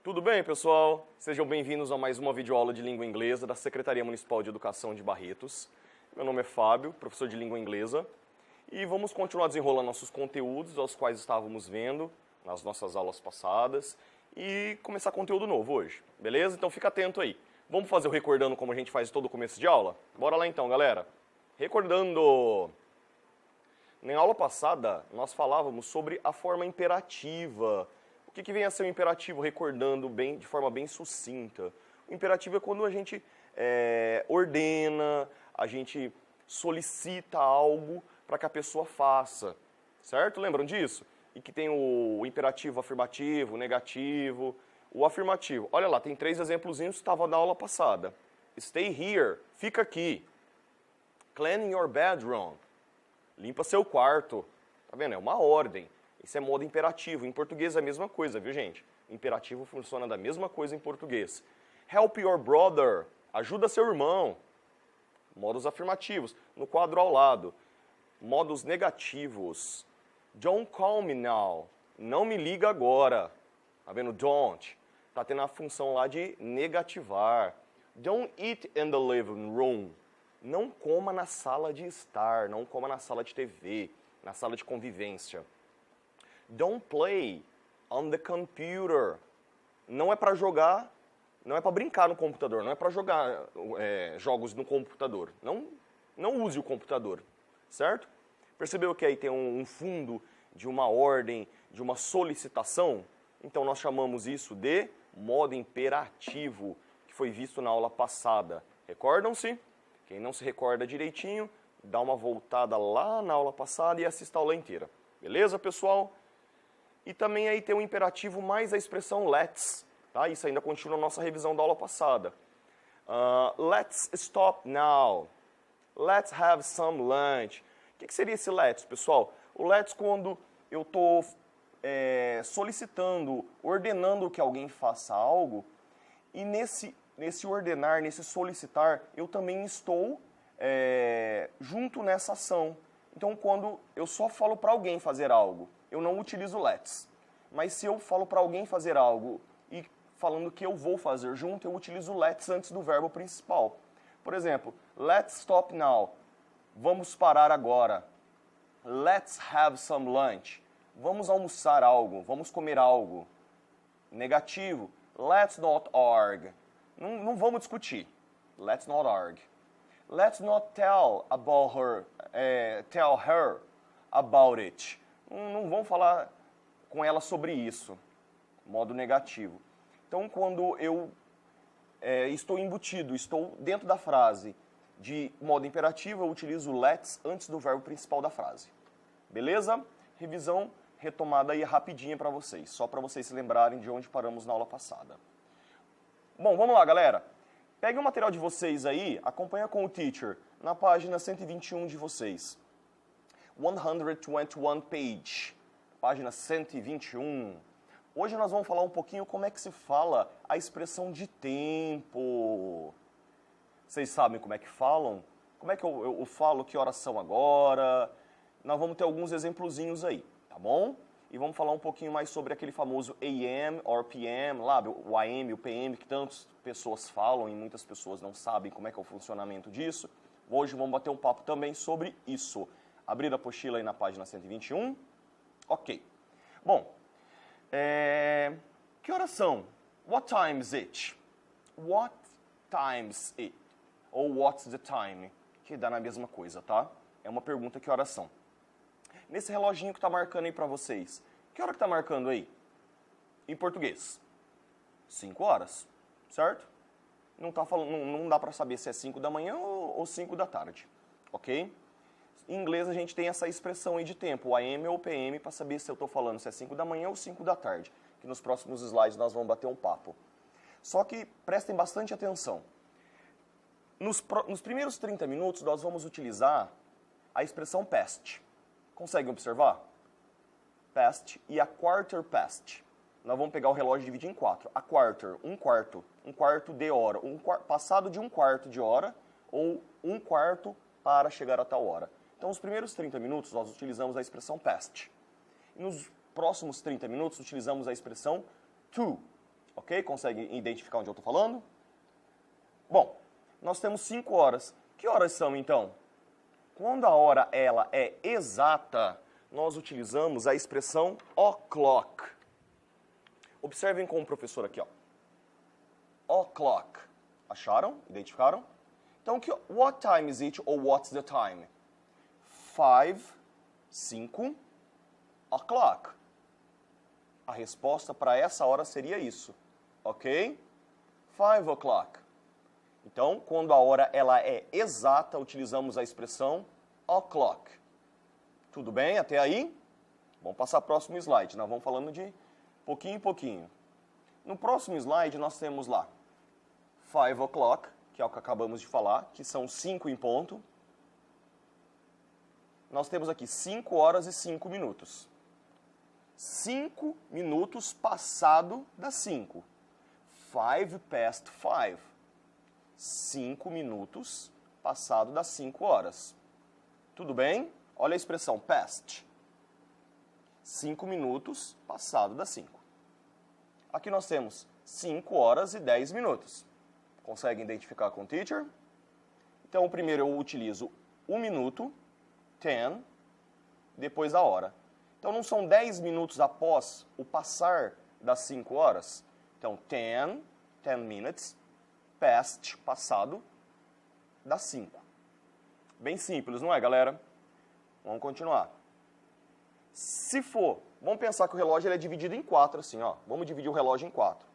Tudo bem, pessoal? Sejam bem-vindos a mais uma videoaula de língua inglesa da Secretaria Municipal de Educação de Barretos. Meu nome é Fábio, professor de língua inglesa, e vamos continuar desenrolando nossos conteúdos, aos quais estávamos vendo nas nossas aulas passadas, e começar conteúdo novo hoje, beleza? Então fica atento aí. Vamos fazer o recordando como a gente faz todo começo de aula? Bora lá então, galera. Recordando! Na aula passada, nós falávamos sobre a forma imperativa. O que vem a ser o imperativo, recordando bem, de forma bem sucinta? O imperativo é quando a gente ordena, a gente solicita algo para que a pessoa faça, certo? Lembram disso? E que tem o imperativo afirmativo, o negativo. O afirmativo, olha lá, tem 3 exemplozinhos que estavam na aula passada. Stay here, fica aqui. Clean your bedroom, limpa seu quarto. Tá vendo? É uma ordem. Isso é modo imperativo. Em português é a mesma coisa, viu, gente? Imperativo funciona da mesma coisa em português. Help your brother, ajuda seu irmão. Modos afirmativos. No quadro ao lado. Modos negativos. Don't call me now, não me liga agora. Tá vendo? Don't. Tá tendo a função lá de negativar. Don't eat in the living room. Não coma na sala de estar, não coma na sala de TV, na sala de convivência. Don't play on the computer. Não é para jogar, não é para brincar no computador, não é para jogar jogos no computador. Não use o computador, certo? Percebeu que aí tem um fundo de uma ordem, de uma solicitação? Então nós chamamos isso de modo imperativo, que foi visto na aula passada. Recordam-se? Quem não se recorda direitinho, dá uma voltada lá na aula passada e assista a aula inteira. Beleza, pessoal? E também aí tem o imperativo mais a expressão let's. Tá? Isso ainda continua na nossa revisão da aula passada. Let's stop now. Let's have some lunch. O que seria esse let's, pessoal? O let's quando eu estou solicitando, ordenando que alguém faça algo, e nesse ordenar, nesse solicitar, eu também estou junto nessa ação. Então, quando eu só falo para alguém fazer algo, eu não utilizo let's. Mas se eu falo para alguém fazer algo e falando que eu vou fazer junto, eu utilizo let's antes do verbo principal. Por exemplo, let's stop now. Vamos parar agora. Let's have some lunch. Vamos almoçar algo, vamos comer algo. Negativo. Let's not argue. Não vamos discutir. Let's not argue. Let's not tell her about it. Não vamos falar com ela sobre isso. Modo negativo. Então, quando eu estou embutido, estou dentro da frase de modo imperativo, eu utilizo let's antes do verbo principal da frase. Beleza? Revisão retomada aí rapidinha para vocês, só para vocês se lembrarem de onde paramos na aula passada. Bom, vamos lá, galera. Pegue o material de vocês aí, acompanha com o teacher, na página 121 de vocês. 121 page, página 121. Hoje nós vamos falar um pouquinho como é que se fala a expressão de tempo. Vocês sabem como é que falam? Como é que eu falo que horas são agora? Nós vamos ter alguns exemplozinhos aí, tá bom? E vamos falar um pouquinho mais sobre aquele famoso AM or PM, lá, o AM e o PM, que tantas pessoas falam e muitas pessoas não sabem como é que é o funcionamento disso. Hoje vamos bater um papo também sobre isso. Abrir a apostila aí na página 121. Ok. Bom, que horas são? What time is it? What time's it? Ou what's the time? Que dá na mesma coisa, tá? É uma pergunta, que horas são? Nesse reloginho que está marcando aí para vocês, que hora que está marcando aí? Em português? 5 horas, certo? Não dá para saber se é 5 da manhã ou 5 da tarde, ok? Em inglês a gente tem essa expressão aí de tempo, o AM ou o PM, para saber se eu estou falando se é 5 da manhã ou 5 da tarde, que nos próximos slides nós vamos bater um papo. Só que prestem bastante atenção. Nos primeiros 30 minutos nós vamos utilizar a expressão past. Conseguem observar? Past e a quarter past. Nós vamos pegar o relógio e dividir em 4. A quarter, um quarto de hora. Passado de um quarto de hora ou um quarto para chegar a tal hora. Então, os primeiros 30 minutos nós utilizamos a expressão past. E nos próximos 30 minutos utilizamos a expressão to. Ok? Consegue identificar onde eu estou falando? Bom, nós temos 5 horas. Que horas são, então? Quando a hora ela é exata, nós utilizamos a expressão o'clock. Observem com o professor aqui, ó. O'clock. Acharam? Identificaram? Então, what time is it ou what's the time? 5 o'clock. A resposta para essa hora seria isso, ok? 5 o'clock. Então, quando a hora ela é exata, utilizamos a expressão o'clock. Tudo bem até aí? Vamos passar para o próximo slide. Nós vamos falando de pouquinho em pouquinho. No próximo slide, nós temos lá 5 o'clock, que é o que acabamos de falar, que são 5 em ponto. Nós temos aqui 5 horas e 5 minutos. 5 minutos passado das 5. 5 past 5. 5 minutos passado das 5 horas. Tudo bem? Olha a expressão past. 5 minutos passado das 5. Aqui nós temos 5 horas e 10 minutos. Consegue identificar com o teacher? Então, o primeiro eu utilizo o minuto, 10, depois a hora. Então, não são 10 minutos após o passar das 5 horas? Então, 10 minutes, past, passado, das 5. Bem simples, não é, galera? Vamos continuar. Se for, vamos pensar que o relógio ele é dividido em 4, assim, ó. Vamos dividir o relógio em 4.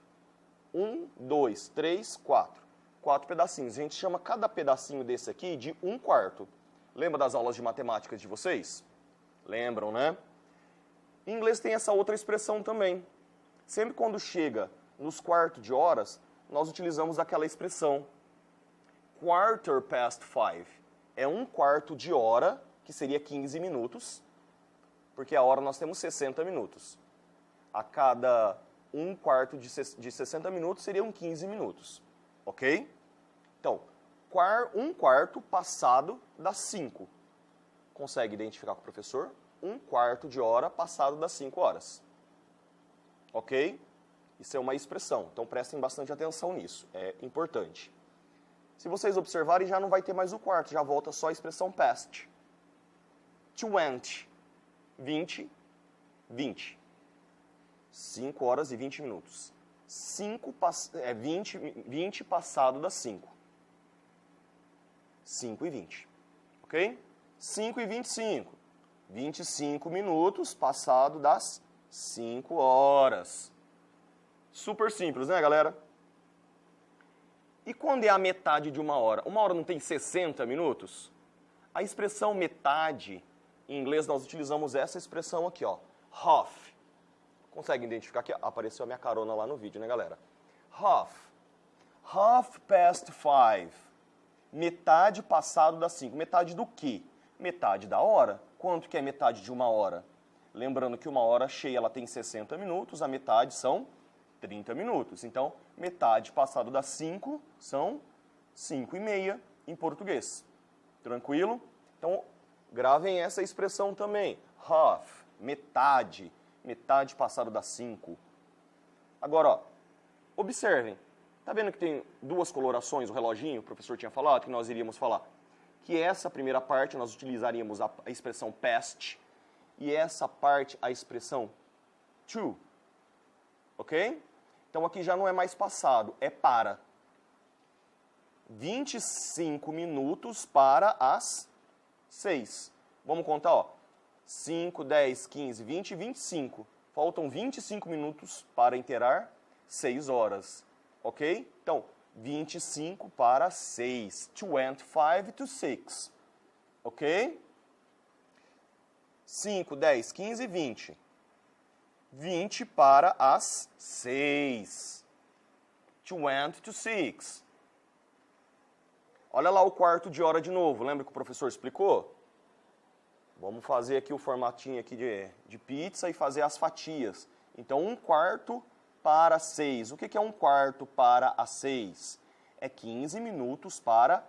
1, 2, 3, 4. 4 pedacinhos. A gente chama cada pedacinho desse aqui de 1/4. Lembra das aulas de matemática de vocês? Lembram, né? Em inglês tem essa outra expressão também. Sempre quando chega nos quartos de horas, nós utilizamos aquela expressão. Quarter past 5. É 1/4 de hora, que seria 15 minutos, porque a hora nós temos 60 minutos. A cada 1/4 de 60 minutos seriam 15 minutos. Ok? Então, 1/4 passado das 5. Consegue identificar com o professor? 1/4 de hora passado das 5 horas. Ok? Isso é uma expressão, então prestem bastante atenção nisso, é importante. Se vocês observarem, já não vai ter mais o quarto, já volta só a expressão past. 20, 20. 5 horas e 20 minutos. 20 passado das 5. 5 e 20. Ok? 5 e 25. 25 minutos passado das 5 horas. Super simples, né, galera? E quando é a metade de uma hora? Uma hora não tem 60 minutos? A expressão metade, em inglês nós utilizamos essa expressão aqui, ó. Half. Consegue identificar aqui? Apareceu a minha carona lá no vídeo, né, galera? Half. Half past 5. Metade passado das 5. Metade do quê? Metade da hora. Quanto que é metade de uma hora? Lembrando que uma hora cheia ela tem 60 minutos, a metade são 30 minutos. Então, metade passado das 5 são 5 e meia em português. Tranquilo? Então, gravem essa expressão também. Half, metade. Metade passado das 5. Agora, ó, observem. Tá vendo que tem duas colorações o reloginho? O professor tinha falado que nós iríamos falar. Que essa primeira parte nós utilizaríamos a expressão past. E essa parte a expressão to. Ok? Então aqui já não é mais passado, é para. 25 minutos para as 6. Vamos contar, ó. 5, 10, 15, 20, 25. Faltam 25 minutos para inteirar 6 horas. Ok? Então, 25 para 6. 25 to 6. Ok? 5, 10, 15, 20. 20 para as 6. 20 to 6. Olha lá o quarto de hora de novo. Lembra que o professor explicou? Vamos fazer aqui o formatinho aqui de pizza e fazer as fatias. Então, 1/4 para 6. O que é 1/4 para as 6? É 15 minutos para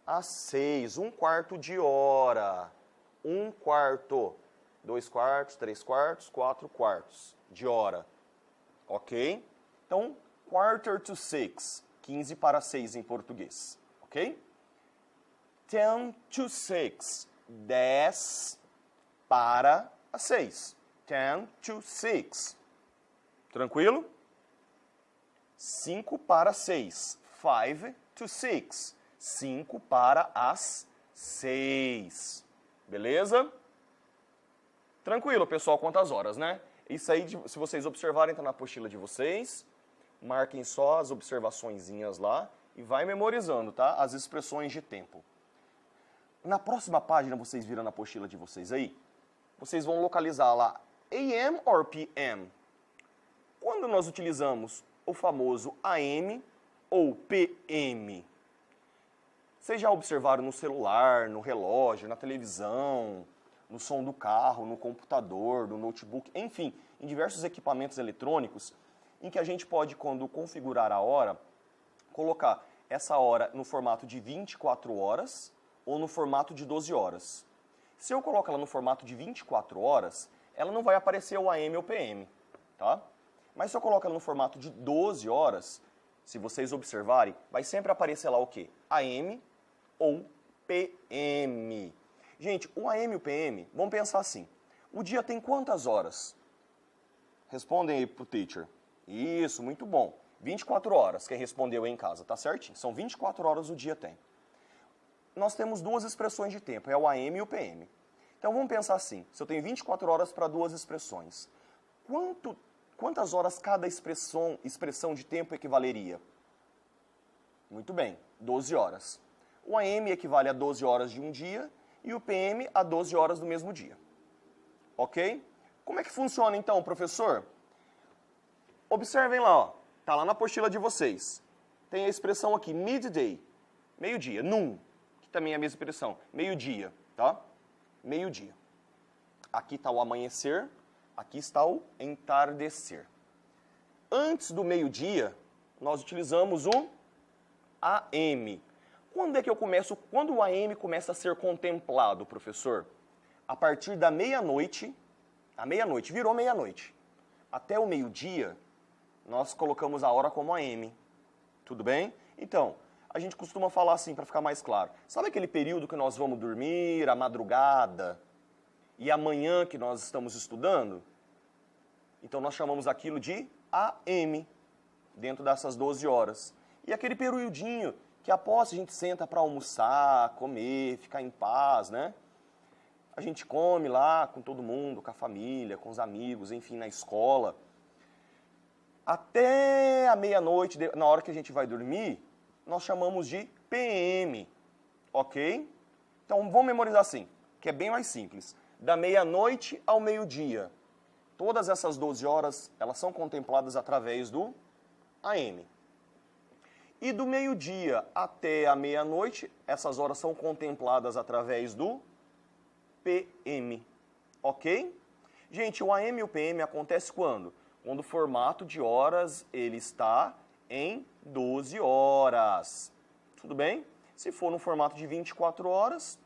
as 6. 1/4 de hora. 1/4. 2/4, 3/4, 4/4 de hora. Ok? Então, quarter to 6, 15 para 6 em português, ok? 10 to 6, 10 para as 6. 10 to 6. Tranquilo? 5 para 6. 5 to 6. 5 para as 6. Beleza? Tranquilo, pessoal, quantas horas, né? Isso aí, se vocês observarem, tá na apostila de vocês. Marquem só as observaçõezinhas lá e vai memorizando, tá? As expressões de tempo. Na próxima página, vocês viram na apostila de vocês aí, vocês vão localizar lá AM or PM. Quando nós utilizamos o famoso AM ou PM? Vocês já observaram no celular, no relógio, na televisão, no som do carro, no computador, no notebook, enfim, em diversos equipamentos eletrônicos, em que a gente pode, quando configurar a hora, colocar essa hora no formato de 24 horas ou no formato de 12 horas. Se eu coloco ela no formato de 24 horas, ela não vai aparecer o AM ou PM, tá? Mas se eu coloco ela no formato de 12 horas, se vocês observarem, vai sempre aparecer lá o quê? AM ou PM. Gente, o AM e o PM, vamos pensar assim, o dia tem quantas horas? Respondem aí pro teacher. Isso, muito bom. 24 horas, quem respondeu aí em casa, tá certinho? São 24 horas o dia tem. Nós temos duas expressões de tempo, é o AM e o PM. Então vamos pensar assim, se eu tenho 24 horas para duas expressões, quantas horas cada expressão de tempo equivaleria? Muito bem, 12 horas. O AM equivale a 12 horas de um dia e o PM a 12 horas do mesmo dia. Ok? Como é que funciona então, professor? Observem lá, ó, tá lá na apostila de vocês. Tem a expressão aqui, midday, meio-dia, noon, que também é a mesma expressão, meio-dia, tá? Meio-dia. Aqui está o amanhecer, aqui está o entardecer. Antes do meio-dia, nós utilizamos o AM. Quando é que quando o AM começa a ser contemplado, professor? A partir da meia-noite, virou meia-noite, até o meio-dia, nós colocamos a hora como AM. Tudo bem? Então, a gente costuma falar assim, para ficar mais claro. Sabe aquele período que nós vamos dormir, a madrugada, e amanhã que nós estamos estudando? Então, nós chamamos aquilo de AM, dentro dessas 12 horas. E aquele periodinho que após a gente senta para almoçar, comer, ficar em paz, né? A gente come lá com todo mundo, com a família, com os amigos, enfim, na escola. Até a meia-noite, na hora que a gente vai dormir, nós chamamos de PM, ok? Então, vamos memorizar assim, que é bem mais simples. Da meia-noite ao meio-dia, todas essas 12 horas, elas são contempladas através do AM. E do meio-dia até a meia-noite, essas horas são contempladas através do PM, ok? Gente, o AM e o PM acontece quando? Quando o formato de horas ele está em 12 horas. Tudo bem? Se for no formato de 24 horas,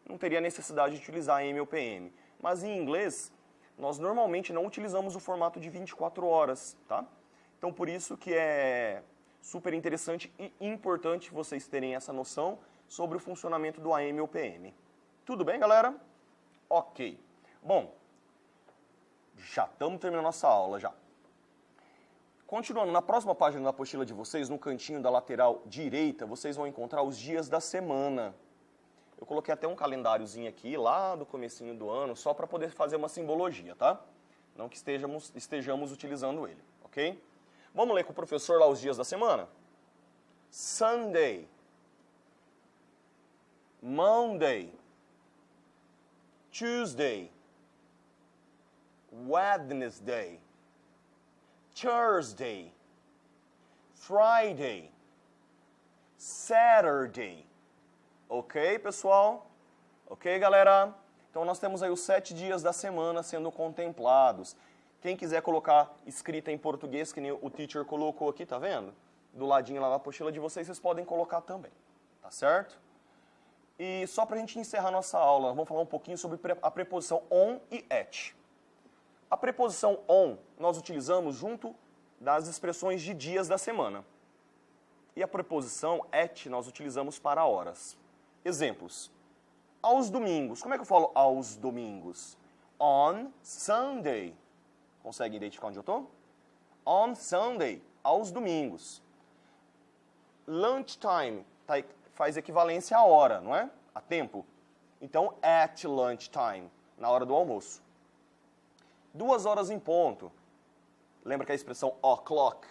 não teria necessidade de utilizar AM ou PM. Mas em inglês, nós normalmente não utilizamos o formato de 24 horas, tá? Então por isso que é super interessante e importante vocês terem essa noção sobre o funcionamento do AM ou PM. Tudo bem, galera? Ok. Bom, já estamos terminando nossa aula já. Continuando, na próxima página da apostila de vocês, no cantinho da lateral direita, vocês vão encontrar os dias da semana. Eu coloquei até um calendáriozinho aqui, lá do comecinho do ano, só para poder fazer uma simbologia, tá? Não que estejamos utilizando ele, ok? Vamos ler com o professor lá os dias da semana? Sunday, Monday, Tuesday, Wednesday, Thursday, Friday, Saturday. Ok, pessoal? Ok, galera? Então nós temos aí os 7 dias da semana sendo contemplados. Quem quiser colocar escrita em português, que nem o teacher colocou aqui, tá vendo? Do ladinho lá na apostila de vocês, vocês podem colocar também, tá certo? E só pra gente encerrar nossa aula, vamos falar um pouquinho sobre a preposição on e at. A preposição on nós utilizamos junto das expressões de dias da semana. E a preposição at nós utilizamos para horas. Exemplos. Aos domingos. Como é que eu falo aos domingos? On Sunday. Consegue identificar onde eu estou? On Sunday. Aos domingos. Lunchtime. Faz equivalência a hora, não é? A tempo. Então, at lunchtime. Na hora do almoço. 2 horas em ponto. Lembra que a expressão o'clock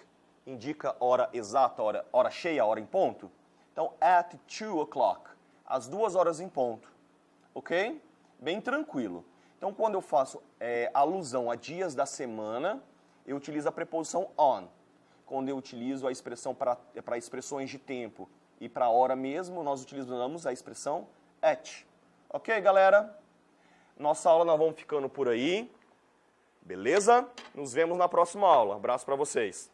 indica hora exata, hora cheia, hora em ponto? Então, at 2 o'clock. Às 2 horas em ponto. Ok? Bem tranquilo. Então, quando eu faço alusão a dias da semana, eu utilizo a preposição on. Quando eu utilizo a expressão para expressões de tempo e para hora mesmo, nós utilizamos a expressão at. Ok, galera? Nossa aula nós vamos ficando por aí. Beleza? Nos vemos na próxima aula. Abraço para vocês.